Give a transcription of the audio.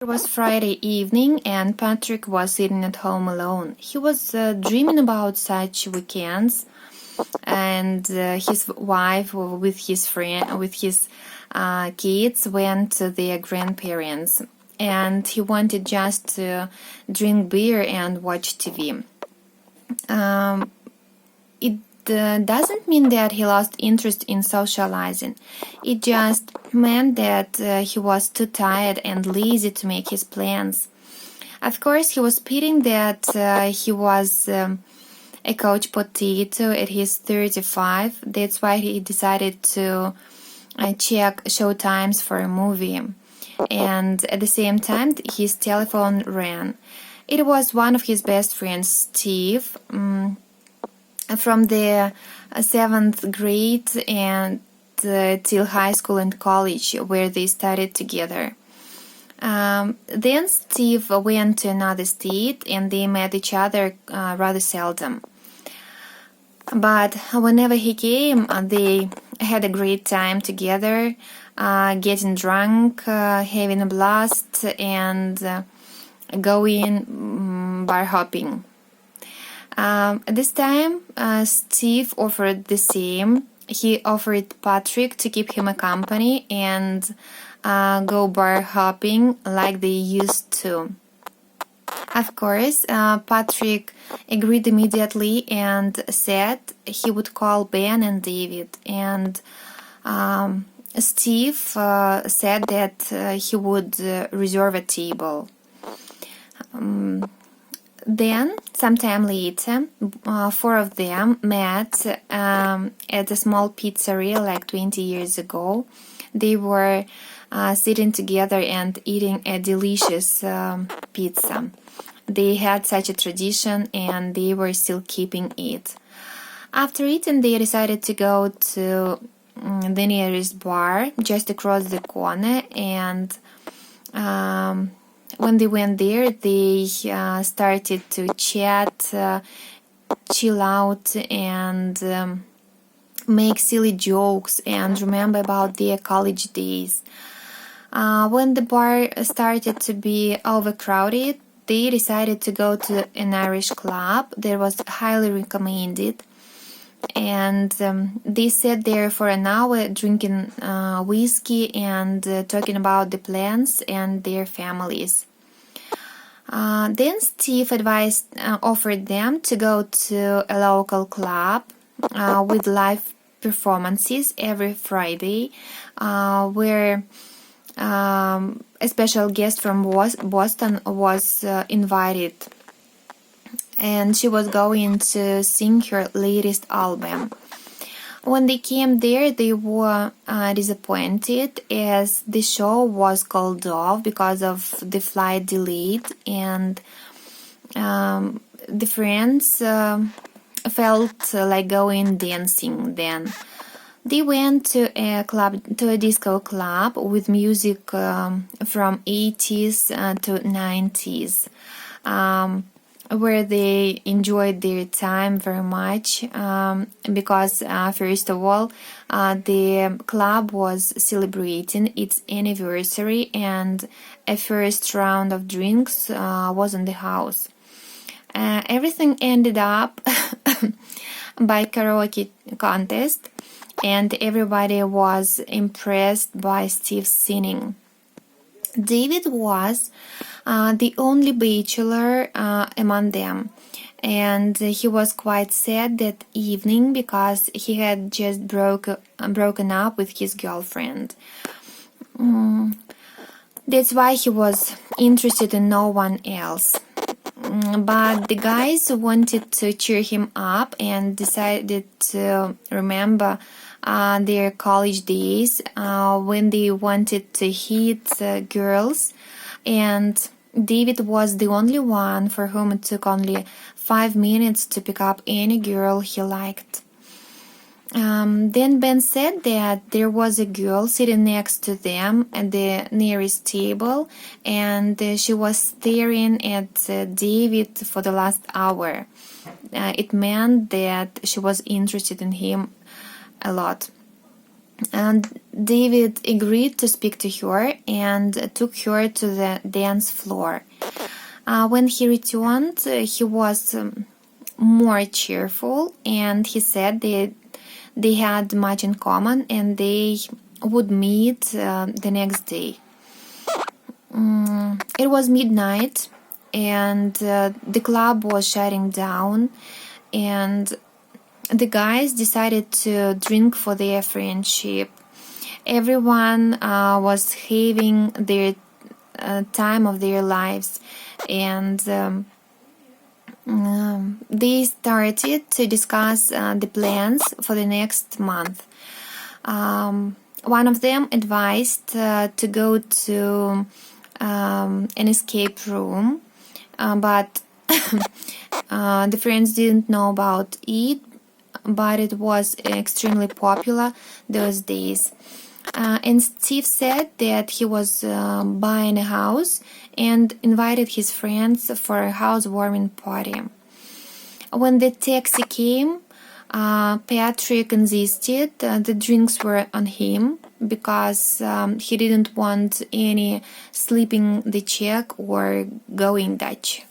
It was Friday evening and Patrick was sitting at home alone. He was dreaming about such weekends, and his wife with his kids went to their grandparents, and he wanted just to drink beer and watch TV. It doesn't mean that he lost interest in socializing. It just meant that he was too tired and lazy to make his plans. Of course, he was pitying that he was a couch potato at his 35. That's why he decided to check show times for a movie. And at the same time, his telephone rang. It was one of his best friends, Steve, from the 7th grade and till high school and college, where they studied together. Then Steve went to another state and they met each other rather seldom. But whenever he came, they had a great time together, getting drunk, having a blast, and going bar hopping. At this time, Steve offered the same. He offered Patrick to keep him a company and go bar hopping like they used to. Of course, Patrick agreed immediately and said he would call Ben and David. And Steve said that he would reserve a table. Then, sometime later, four of them met at a small pizzeria like 20 years ago. They were sitting together and eating a delicious pizza. They had such a tradition and they were still keeping it. After eating, they decided to go to the nearest bar just across the corner, and when they went there, they started to chat, chill out, and make silly jokes and remember about their college days. When the bar started to be overcrowded, they decided to go to an Irish club that was highly recommended. And they sat there for an hour drinking whiskey and talking about the plans and their families. Then Steve offered them to go to a local club with live performances every Friday, where a special guest from Boston was invited, and she was going to sing her latest album. When they came there, they were disappointed as the show was called off because of the flight delayed, and the friends felt like going dancing then. They went to a disco club with music from 80s to 90s, where they enjoyed their time very much because, first of all, the club was celebrating its anniversary and a first round of drinks was in the house. Everything ended up by karaoke contest, and everybody was impressed by Steve's singing. David was the only bachelor among them, and he was quite sad that evening because he had just broken up with his girlfriend. That's why he was interested in no one else. But the guys wanted to cheer him up and decided to remember their college days when they wanted to hit girls, and David was the only one for whom it took only 5 minutes to pick up any girl he liked. Then Ben said that there was a girl sitting next to them at the nearest table, and she was staring at David for the last hour. It meant that she was interested in him a lot. And David agreed to speak to her and took her to the dance floor. When he returned, he was more cheerful, and he said they had much in common and they would meet the next day. It was midnight, and the club was shutting down, and the guys decided to drink for their friendship. Everyone was having their time of their lives, and they started to discuss the plans for the next month. One of them advised to go to an escape room, but the friends didn't know about it, but it was extremely popular those days. And Steve said that he was buying a house and invited his friends for a housewarming party. When the taxi came, Patrick insisted the drinks were on him because he didn't want any sleeping the check or going Dutch.